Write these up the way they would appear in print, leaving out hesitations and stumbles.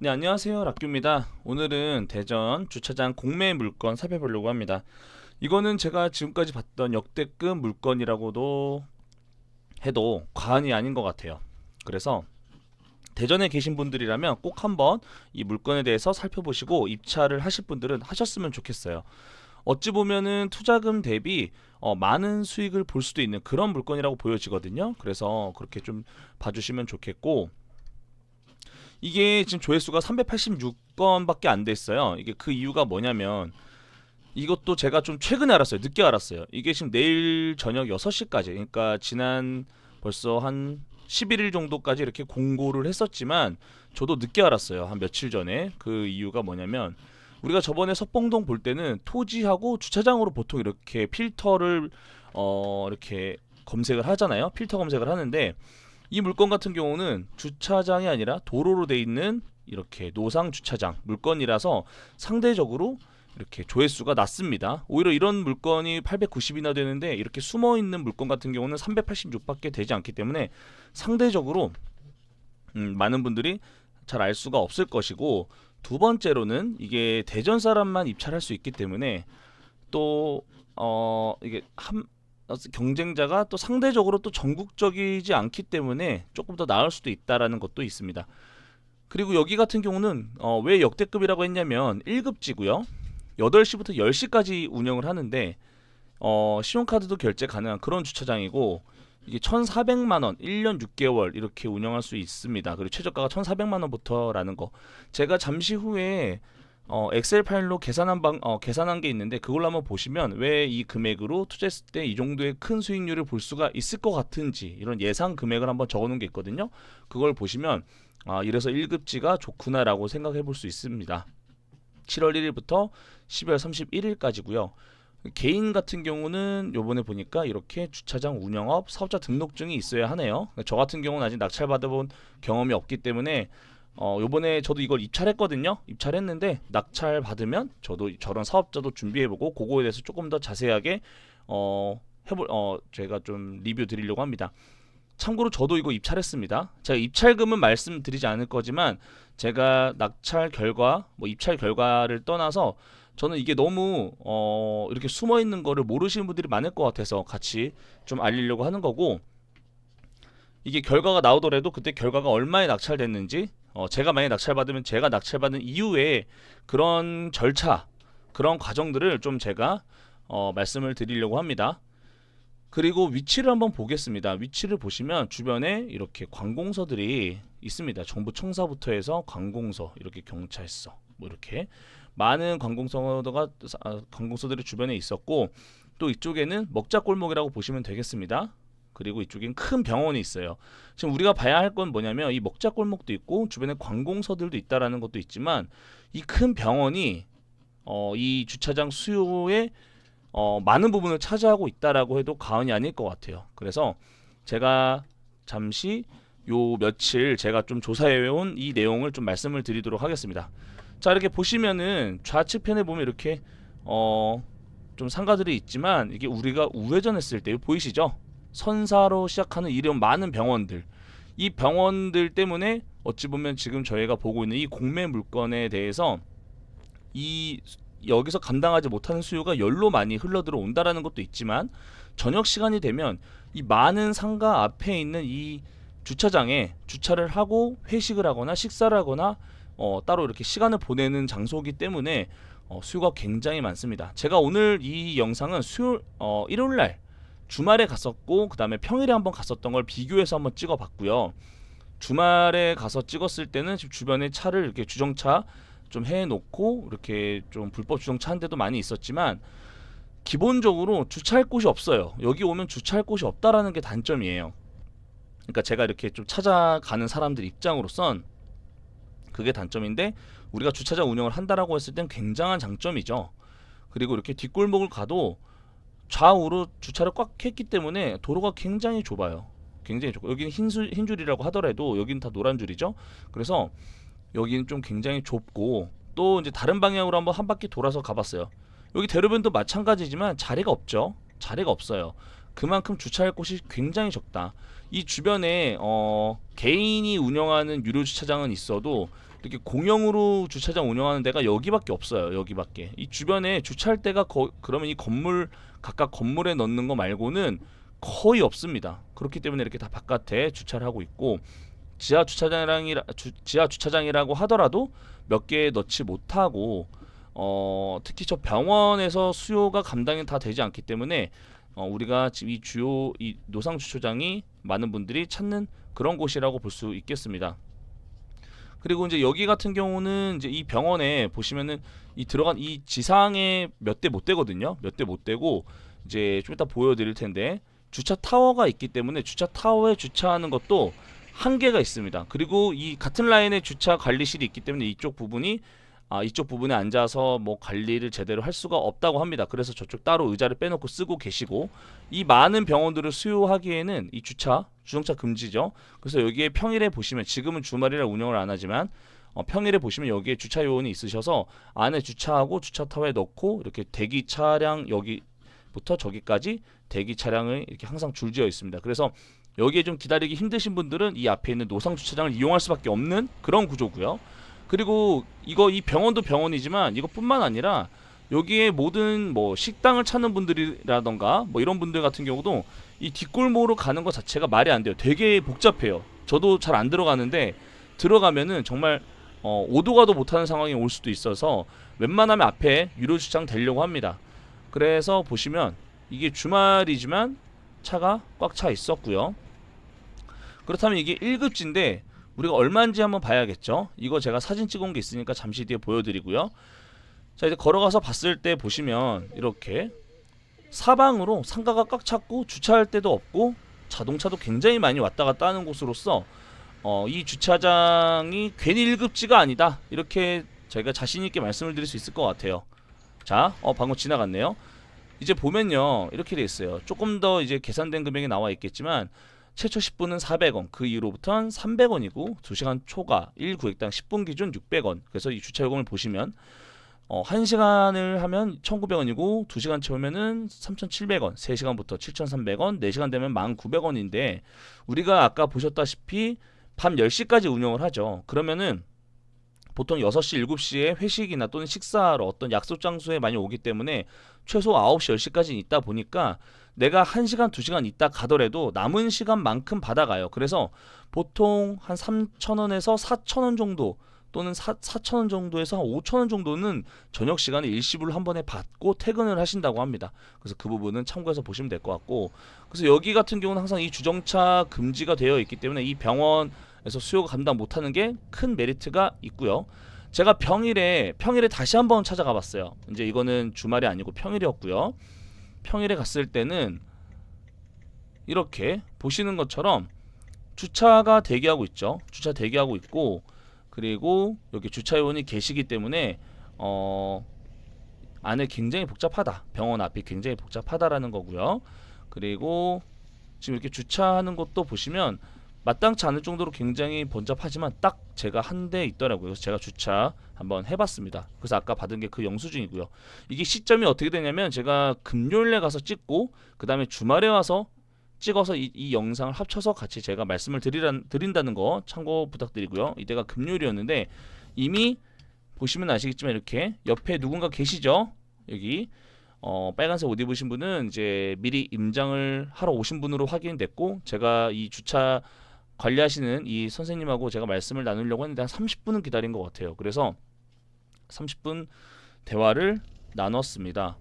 네, 안녕하세요. 락규입니다. 오늘은 대전 주차장 공매 물건 살펴보려고 합니다. 이거는 제가 지금까지 봤던 역대급 물건이라고도 해도 과언이 아닌 것 같아요. 그래서 대전에 계신 분들이라면 꼭 한번 이 물건에 대해서 살펴보시고 입찰을 하실 분들은 하셨으면 좋겠어요. 어찌 보면은 투자금 대비 많은 수익을 볼 수도 있는 그런 물건이라고 보여지거든요. 그래서 그렇게 좀 봐주시면 좋겠고, 이게 지금 조회수가 386건밖에 안 됐어요. 이게 그 이유가 뭐냐면, 이것도 제가 좀 최근에 알았어요. 늦게 알았어요. 이게 지금 내일 저녁 6시까지, 그러니까 지난 벌써 한 11일 정도까지 이렇게 공고를 했었지만 저도 늦게 알았어요. 한 며칠 전에. 그 이유가 뭐냐면, 우리가 저번에 석봉동 볼 때는 토지하고 주차장으로 보통 이렇게 필터를 이렇게 검색을 하잖아요. 필터 검색을 하는데, 이 물건 같은 경우는 주차장이 아니라 도로로 돼 있는 이렇게 노상 주차장 물건이라서 상대적으로 이렇게 조회수가 낮습니다. 오히려 이런 물건이 890이나 되는데, 이렇게 숨어 있는 물건 같은 경우는 386밖에 되지 않기 때문에 상대적으로 많은 분들이 잘 알 수가 없을 것이고, 두 번째로는 이게 대전 사람만 입찰할 수 있기 때문에 또 이게 경쟁자가 또 상대적으로 또 전국적이지 않기 때문에 조금 더 나을 수도 있다라는 것도 있습니다. 그리고 여기 같은 경우는 왜 역대급이라고 했냐면 1급지고요. 8시부터 10시까지 운영을 하는데 신용카드도 결제 가능한 그런 주차장이고, 이게 1,400만 원, 1년 6개월 이렇게 운영할 수 있습니다. 그리고 최저가가 1,400만 원부터라는 거. 제가 잠시 후에 엑셀 파일로 계산한 게 있는데, 그걸로 한번 보시면 왜 이 금액으로 투자했을 때 이 정도의 큰 수익률을 볼 수가 있을 것 같은지 이런 예상 금액을 한번 적어놓은 게 있거든요. 그걸 보시면 이래서 1급지가 좋구나라고 생각해 볼 수 있습니다. 7월 1일부터 12월 31일까지고요. 개인 같은 경우는 요번에 보니까 이렇게 주차장 운영업 사업자 등록증이 있어야 하네요. 저 같은 경우는 아직 낙찰 받아본 경험이 없기 때문에 요번에 저도 이걸 입찰했거든요. 입찰했는데 낙찰 받으면 저도 저런 사업자도 준비해보고 그거에 대해서 조금 더 자세하게 제가 좀 리뷰 드리려고 합니다. 참고로 저도 이거 입찰했습니다. 제가 입찰금은 말씀드리지 않을 거지만, 제가 낙찰 결과, 뭐 입찰 결과를 떠나서 저는 이게 너무 이렇게 숨어 있는 거를 모르시는 분들이 많을 것 같아서 같이 좀 알리려고 하는 거고, 이게 결과가 나오더라도 그때 결과가 얼마에 낙찰됐는지, 제가 만약에 낙찰받으면 제가 낙찰받은 이후에 그런 절차, 그런 과정들을 좀 제가 말씀을 드리려고 합니다. 그리고 위치를 한번 보겠습니다. 위치를 보시면 주변에 이렇게 관공서들이 있습니다. 정부 청사부터 해서 관공서, 이렇게 경찰서, 뭐 이렇게 많은 관공서들이 주변에 있었고, 또 이쪽에는 먹자골목이라고 보시면 되겠습니다. 그리고 이쪽엔 큰 병원이 있어요. 지금 우리가 봐야 할 건 뭐냐면, 이 먹자골목도 있고 주변에 관공서들도 있다라는 것도 있지만, 이 큰 병원이 이 주차장 수요의 많은 부분을 차지하고 있다라고 해도 과언이 아닐 것 같아요. 그래서 제가 잠시 요 며칠 제가 좀 조사해온 이 내용을 좀 말씀을 드리도록 하겠습니다. 자, 이렇게 보시면은 좌측편에 보면 이렇게 좀 상가들이 있지만, 이게 우리가 우회전했을 때 보이시죠? 선사로 시작하는 이런 많은 병원들, 이 병원들 때문에 어찌 보면 지금 저희가 보고 있는 이 공매 물건에 대해서 이 여기서 감당하지 못하는 수요가 열로 많이 흘러 들어온다라는 것도 있지만, 저녁 시간이 되면 이 많은 상가 앞에 있는 이 주차장에 주차를 하고 회식을 하거나 식사를 하거나 따로 이렇게 시간을 보내는 장소이기 때문에 수요가 굉장히 많습니다. 제가 오늘 이 영상은 일요일날 주말에 갔었고, 그 다음에 평일에 한번 갔었던 걸 비교해서 한번 찍어봤고요. 주말에 가서 찍었을 때는 지금 주변에 차를 이렇게 주정차 좀 해놓고 이렇게 좀 불법 주정차 한 데도 많이 있었지만, 기본적으로 주차할 곳이 없어요. 여기 오면 주차할 곳이 없다라는 게 단점이에요. 그러니까 제가 이렇게 좀 찾아가는 사람들 입장으로선 그게 단점인데, 우리가 주차장 운영을 한다라고 했을 땐 굉장한 장점이죠. 그리고 이렇게 뒷골목을 가도 좌우로 주차를 꽉 했기 때문에 도로가 굉장히 좁아요. 굉장히 좁고, 여기는 흰 줄이라고 하더라도 여기는 다 노란 줄이죠. 그래서 여기는 좀 굉장히 좁고, 또 이제 다른 방향으로 한 바퀴 돌아서 가봤어요. 여기 대로변도 마찬가지지만 자리가 없죠. 자리가 없어요. 그만큼 주차할 곳이 굉장히 적다. 이 주변에 개인이 운영하는 유료 주차장은 있어도 이렇게 공영으로 주차장 운영하는 데가 여기밖에 없어요. 여기밖에. 이 주변에 주차할 데가 그러면 이 건물 각각 건물에 넣는 거 말고는 거의 없습니다. 그렇기 때문에 이렇게 다 바깥에 주차를 하고 있고, 지하 주차장이라고 하더라도 몇 개 넣지 못하고, 특히 저 병원에서 수요가 감당이 다 되지 않기 때문에 우리가 지금 이 주요 이 노상 주차장이 많은 분들이 찾는 그런 곳이라고 볼 수 있겠습니다. 그리고 이제 여기 같은 경우는 이제 이 병원에 보시면은 이 들어간 이 지상에 몇 대 못 되거든요. 몇 대 못 되고, 이제 좀 이따 보여드릴 텐데 주차 타워가 있기 때문에 주차 타워에 주차하는 것도 한계가 있습니다. 그리고 이 같은 라인에 주차 관리실이 있기 때문에 이쪽 부분에 앉아서 뭐 관리를 제대로 할 수가 없다고 합니다. 그래서 저쪽 따로 의자를 빼놓고 쓰고 계시고, 이 많은 병원들을 수요하기에는 이 주정차 금지죠. 그래서 여기에 평일에 보시면, 지금은 주말이라 운영을 안 하지만 평일에 보시면 여기에 주차 요원이 있으셔서 안에 주차하고 주차 타워에 넣고, 이렇게 대기 차량 여기부터 저기까지 대기 차량을 이렇게 항상 줄지어 있습니다. 그래서 여기에 좀 기다리기 힘드신 분들은 이 앞에 있는 노상 주차장을 이용할 수밖에 없는 그런 구조고요. 그리고 이 병원도 병원이지만 이것뿐만 아니라 여기에 모든 뭐 식당을 찾는 분들이라던가 뭐 이런 분들 같은 경우도 이 뒷골목으로 가는 것 자체가 말이 안 돼요. 되게 복잡해요. 저도 잘 안 들어가는데, 들어가면은 정말 오도 가도 못하는 상황이 올 수도 있어서 웬만하면 앞에 유료 주차장 되려고 합니다. 그래서 보시면 이게 주말이지만 차가 꽉 차 있었고요. 그렇다면 이게 1급지인데 우리가 얼마인지 한번 봐야겠죠. 이거 제가 사진 찍은 게 있으니까 잠시 뒤에 보여드리고요. 자, 이제 걸어가서 봤을 때 보시면 이렇게 사방으로 상가가 꽉 찼고 주차할 데도 없고 자동차도 굉장히 많이 왔다 갔다 하는 곳으로서 이 주차장이 괜히 1급지가 아니다, 이렇게 저희가 자신 있게 말씀을 드릴 수 있을 것 같아요. 자, 방금 지나갔네요. 이제 보면요, 이렇게 돼 있어요. 조금 더 이제 계산된 금액이 나와 있겠지만 최초 10분은 400원, 그 이후로부터는 300원이고 2시간 초과 1구획당 10분 기준 600원. 그래서 이 주차 요금을 보시면 1시간을 하면 1,900원이고 2시간 채우면은 3,700원, 3시간부터 7,300원, 4시간 되면 1,900원인데, 우리가 아까 보셨다시피 밤 10시까지 운영을 하죠. 그러면은 보통 6시, 7시에 회식이나 또는 식사하러 어떤 약속 장소에 많이 오기 때문에 최소 9시, 10시까지 있다 보니까 내가 1시간, 2시간 있다 가더라도 남은 시간만큼 받아가요. 그래서 보통 한 3,000원에서 4,000원 정도, 또는 4,000원 정도에서 한 5,000원 정도는 저녁 시간에 일시불로 한 번에 받고 퇴근을 하신다고 합니다. 그래서 그 부분은 참고해서 보시면 될 것 같고, 그래서 여기 같은 경우는 항상 이 주정차 금지가 되어 있기 때문에 이 병원에서 수요가 감당 못하는 게 큰 메리트가 있고요. 제가 평일에 다시 한번 찾아가 봤어요. 이제 이거는 주말이 아니고 평일이었고요. 평일에 갔을 때는 이렇게 보시는 것처럼 주차가 대기하고 있죠. 주차 대기하고 있고, 그리고 여기 주차요원이 계시기 때문에 안에 굉장히 복잡하다, 병원 앞이 굉장히 복잡하다라는 거고요. 그리고 지금 이렇게 주차하는 것도 보시면 마땅치 않을 정도로 굉장히 번잡하지만 딱 제가 한 대 있더라고요. 그래서 제가 주차 한번 해봤습니다. 그래서 아까 받은 게 그 영수증이고요. 이게 시점이 어떻게 되냐면, 제가 금요일에 가서 찍고 그 다음에 주말에 와서 찍어서 이 영상을 합쳐서 같이 제가 말씀을 드린다는 거 참고 부탁드리고요. 이때가 금요일이었는데 이미 보시면 아시겠지만 이렇게 옆에 누군가 계시죠? 여기 빨간색 옷 입으신 분은 이제 미리 임장을 하러 오신 분으로 확인됐고, 제가 이 주차 관리하시는 이 선생님하고 제가 말씀을 나누려고 했는데 한 30분은 기다린 것 같아요. 그래서 30분 대화를 나눴습니다.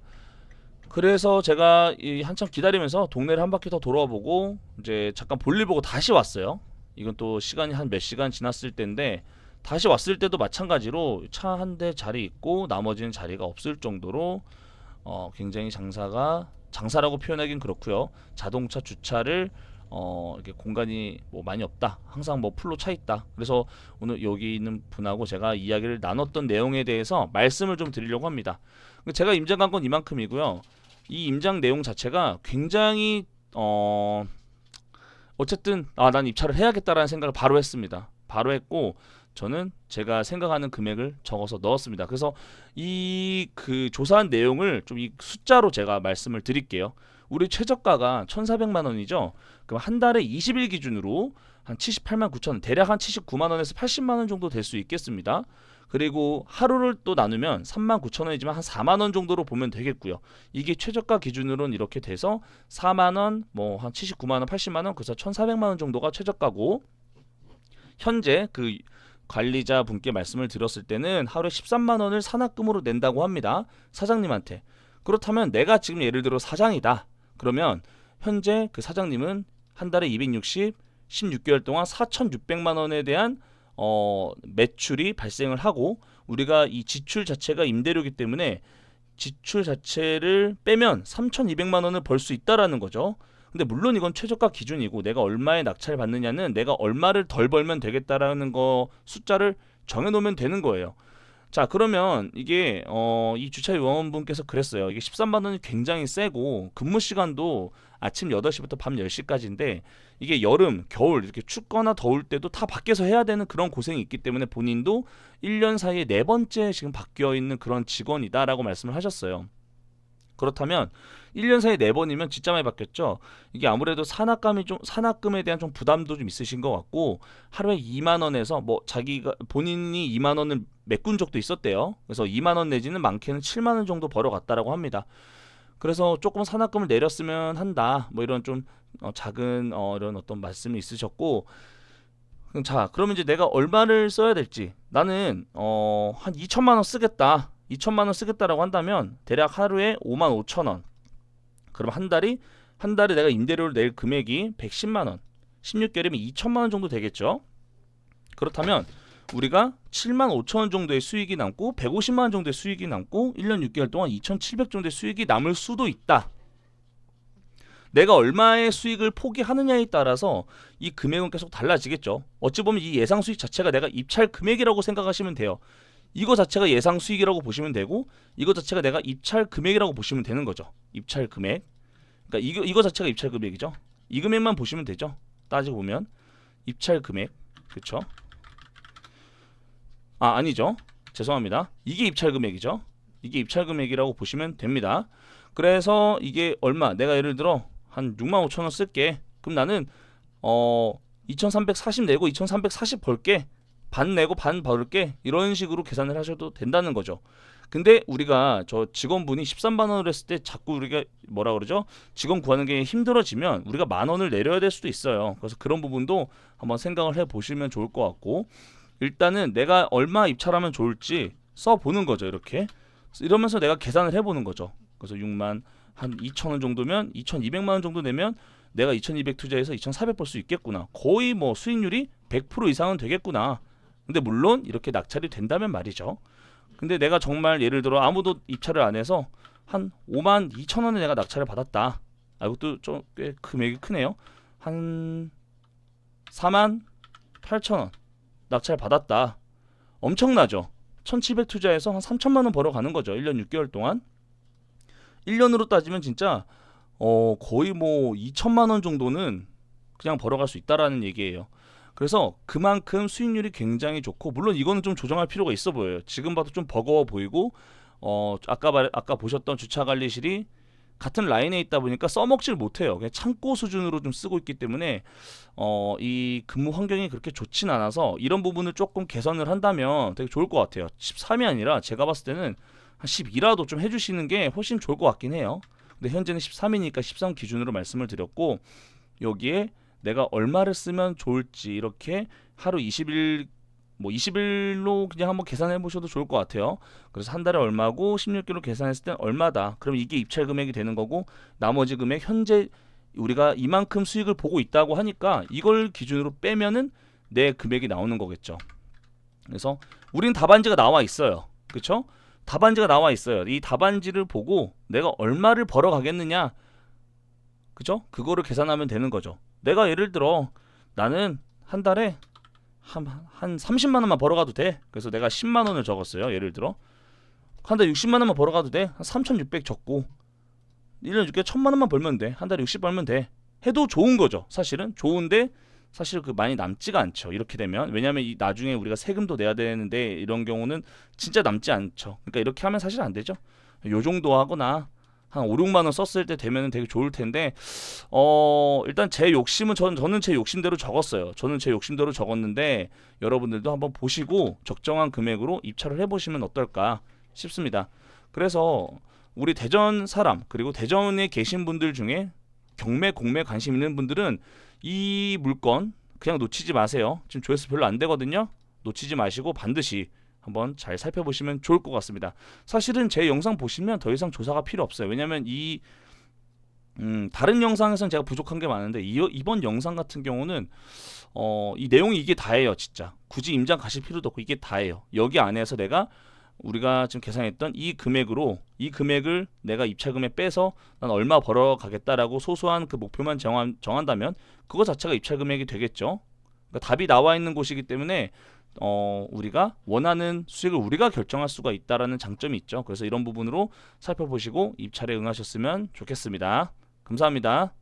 그래서 제가 한참 기다리면서 동네를 한 바퀴 더 돌아보고 이제 잠깐 볼일 보고 다시 왔어요. 이건 또 시간이 한 몇 시간 지났을 때인데, 다시 왔을 때도 마찬가지로 차 한 대 자리 있고 나머지는 자리가 없을 정도로 굉장히 장사라고 표현하긴 그렇고요. 자동차 주차를 이렇게 공간이 뭐 많이 없다, 항상 뭐 풀로 차 있다. 그래서 오늘 여기 있는 분하고 제가 이야기를 나눴던 내용에 대해서 말씀을 좀 드리려고 합니다. 제가 임장 간 건 이만큼이고요. 이 임장 내용 자체가 굉장히 어쨌든 난 입찰을 해야겠다라는 생각을 바로 했습니다. 바로 했고, 저는 제가 생각하는 금액을 적어서 넣었습니다. 그래서 그 조사한 내용을 좀 이 숫자로 제가 말씀을 드릴게요. 우리 최저가가 1,400만 원이죠. 그럼 한 달에 20일 기준으로 한 78만 9천 원, 대략 한 79만 원에서 80만 원 정도 될 수 있겠습니다. 그리고 하루를 또 나누면 3만 9천 원이지만 한 4만 원 정도로 보면 되겠고요. 이게 최저가 기준으로는 이렇게 돼서 4만 원, 뭐 한 79만 원, 80만 원, 그래서 1,400만 원 정도가 최저가고, 현재 그 관리자 분께 말씀을 드렸을 때는 하루에 13만 원을 산학금으로 낸다고 합니다. 사장님한테. 그렇다면 내가 지금 예를 들어 사장이다. 그러면 현재 그 사장님은 한 달에 260, 16개월 동안 4,600만 원에 대한 매출이 발생을 하고, 우리가 이 지출 자체가 임대료이기 때문에 지출 자체를 빼면 3,200만 원을 벌 수 있다라는 거죠. 근데 물론 이건 최저가 기준이고 내가 얼마의 낙찰을 받느냐는 내가 얼마를 덜 벌면 되겠다라는 거 숫자를 정해놓으면 되는 거예요. 자, 그러면 이게 이 주차 요원분께서 그랬어요. 이게 13만 원이 굉장히 세고 근무 시간도 아침 8시부터 밤 10시까지인데 이게 여름, 겨울 이렇게 춥거나 더울 때도 다 밖에서 해야 되는 그런 고생이 있기 때문에 본인도 1년 사이에 네 번째 지금 바뀌어 있는 그런 직원이다라고 말씀을 하셨어요. 그렇다면 1년 사이에 4번이면 진짜 많이 바뀌었죠. 이게 아무래도 산학금에 대한 좀 부담도 좀 있으신 것 같고, 하루에 2만 원에서 뭐 자기가 본인이 2만 원을 메꾼 적도 있었대요. 그래서 2만 원 내지는 많게는 7만 원 정도 벌어갔다라고 합니다. 그래서 조금 산학금을 내렸으면 한다. 뭐 이런 좀 작은 이런 어떤 말씀이 있으셨고, 자, 그러면 이제 내가 얼마를 써야 될지, 나는 한 2천만 원 쓰겠다. 2천만 원 쓰겠다라고 한다면 대략 하루에 5만 5천 원. 그럼 한 달에 내가 임대료를 낼 금액이 110만 원. 16개월이면 2천만 원 정도 되겠죠. 그렇다면 우리가 7만 5천 원 정도의 수익이 남고 150만 원 정도의 수익이 남고 1년 6개월 동안 2,700 정도의 수익이 남을 수도 있다. 내가 얼마의 수익을 포기하느냐에 따라서 이 금액은 계속 달라지겠죠. 어찌 보면 이 예상 수익 자체가 내가 입찰 금액이라고 생각하시면 돼요. 이거 자체가 예상 수익이라고 보시면 되고, 이거 자체가 내가 입찰 금액이라고 보시면 되는 거죠. 입찰 금액. 그러니까 이거 자체가 입찰 금액이죠. 이 금액만 보시면 되죠. 따지고 보면 입찰 금액, 그렇죠? 아니죠. 죄송합니다. 이게 입찰 금액이죠. 이게 입찰 금액이라고 보시면 됩니다. 그래서 이게 얼마? 내가 예를 들어 한 6만 5천 원 쓸게. 그럼 나는 2,340 내고 2,340 벌게. 반 내고 반 벌게. 이런 식으로 계산을 하셔도 된다는 거죠. 근데 우리가 저 직원분이 13만 원을 했을 때 자꾸 우리가 뭐라 그러죠? 직원 구하는 게 힘들어지면 우리가 만 원을 내려야 될 수도 있어요. 그래서 그런 부분도 한번 생각을 해 보시면 좋을 것 같고, 일단은 내가 얼마 입찰하면 좋을지 써보는 거죠. 이렇게 이러면서 내가 계산을 해보는 거죠. 그래서 6만 한 2천 원 정도면 2,200만 원 정도 내면 내가 2,200 투자해서 2,400 벌 수 있겠구나. 거의 뭐 수익률이 100% 이상은 되겠구나. 근데 물론 이렇게 낙찰이 된다면 말이죠. 근데 내가 정말 예를 들어 아무도 입찰을 안 해서 한 5만 2천 원에 내가 낙찰을 받았다. 이것도 좀 꽤 금액이 크네요. 한 4만 8천 원 낙찰 받았다. 엄청나죠. 1,700 투자해서 한 3천만 원 벌어가는 거죠. 1년 6개월 동안. 1년으로 따지면 진짜 거의 뭐 2천만 원 정도는 그냥 벌어갈 수 있다라는 얘기예요. 그래서 그만큼 수익률이 굉장히 좋고, 물론 이거는 좀 조정할 필요가 있어 보여요. 지금 봐도 좀 버거워 보이고, 아까 보셨던 주차관리실이 같은 라인에 있다 보니까 써먹질 못해요. 그냥 창고 수준으로 좀 쓰고 있기 때문에 이 근무 환경이 그렇게 좋진 않아서 이런 부분을 조금 개선을 한다면 되게 좋을 것 같아요. 13이 아니라 제가 봤을 때는 한 12라도 좀 해주시는 게 훨씬 좋을 것 같긴 해요. 근데 현재는 13이니까 13 기준으로 말씀을 드렸고, 여기에 내가 얼마를 쓰면 좋을지 이렇게 하루 20일 뭐 20일로 그냥 한번 계산해 보셔도 좋을 것 같아요. 그래서 한 달에 얼마고 16개로 계산했을 땐 얼마다. 그럼 이게 입찰 금액이 되는 거고, 나머지 금액 현재 우리가 이만큼 수익을 보고 있다고 하니까 이걸 기준으로 빼면은 내 금액이 나오는 거겠죠. 그래서 우리는 답안지가 나와 있어요. 그렇죠? 답안지가 나와 있어요. 이 답안지를 보고 내가 얼마를 벌어 가겠느냐, 그죠? 그거를 계산하면 되는 거죠. 내가 예를 들어 나는 한 달에 한 30만 원만 벌어가도 돼. 그래서 내가 10만 원을 적었어요. 예를 들어 한 달에 60만 원만 벌어가도 돼. 한 3,600 적고 1년 6개월 1,000만 원만 벌면 돼. 한 달에 60 벌면 돼. 해도 좋은 거죠. 사실은 좋은데 사실 그 많이 남지가 않죠. 이렇게 되면. 왜냐하면 이 나중에 우리가 세금도 내야 되는데 이런 경우는 진짜 남지 않죠. 그러니까 이렇게 하면 사실 안 되죠. 요 정도 하거나 한 5, 6만 원 썼을 때 되면은 되게 좋을 텐데 일단 제 욕심은 저는 제 욕심대로 적었어요. 저는 제 욕심대로 적었는데 여러분들도 한번 보시고 적정한 금액으로 입찰을 해보시면 어떨까 싶습니다. 그래서 우리 대전 사람 그리고 대전에 계신 분들 중에 경매 공매 관심 있는 분들은 이 물건 그냥 놓치지 마세요. 지금 조회수 별로 안 되거든요. 놓치지 마시고 반드시 한번 잘 살펴보시면 좋을 것 같습니다. 사실은 제 영상 보시면 더 이상 조사가 필요 없어요. 왜냐면 다른 영상에서는 제가 부족한 게 많은데 이번 영상 같은 경우는 이 내용이 이게 다예요. 진짜 굳이 임장 가실 필요도 없고 이게 다예요. 여기 안에서 우리가 지금 계산했던 이 금액을 내가 입찰금에 빼서 난 얼마 벌어가겠다라고 소소한 그 목표만 정한다면 그거 자체가 입찰 금액이 되겠죠. 그러니까 답이 나와 있는 곳이기 때문에 우리가 원하는 수익을 우리가 결정할 수가 있다라는 장점이 있죠. 그래서 이런 부분으로 살펴보시고 입찰에 응하셨으면 좋겠습니다. 감사합니다.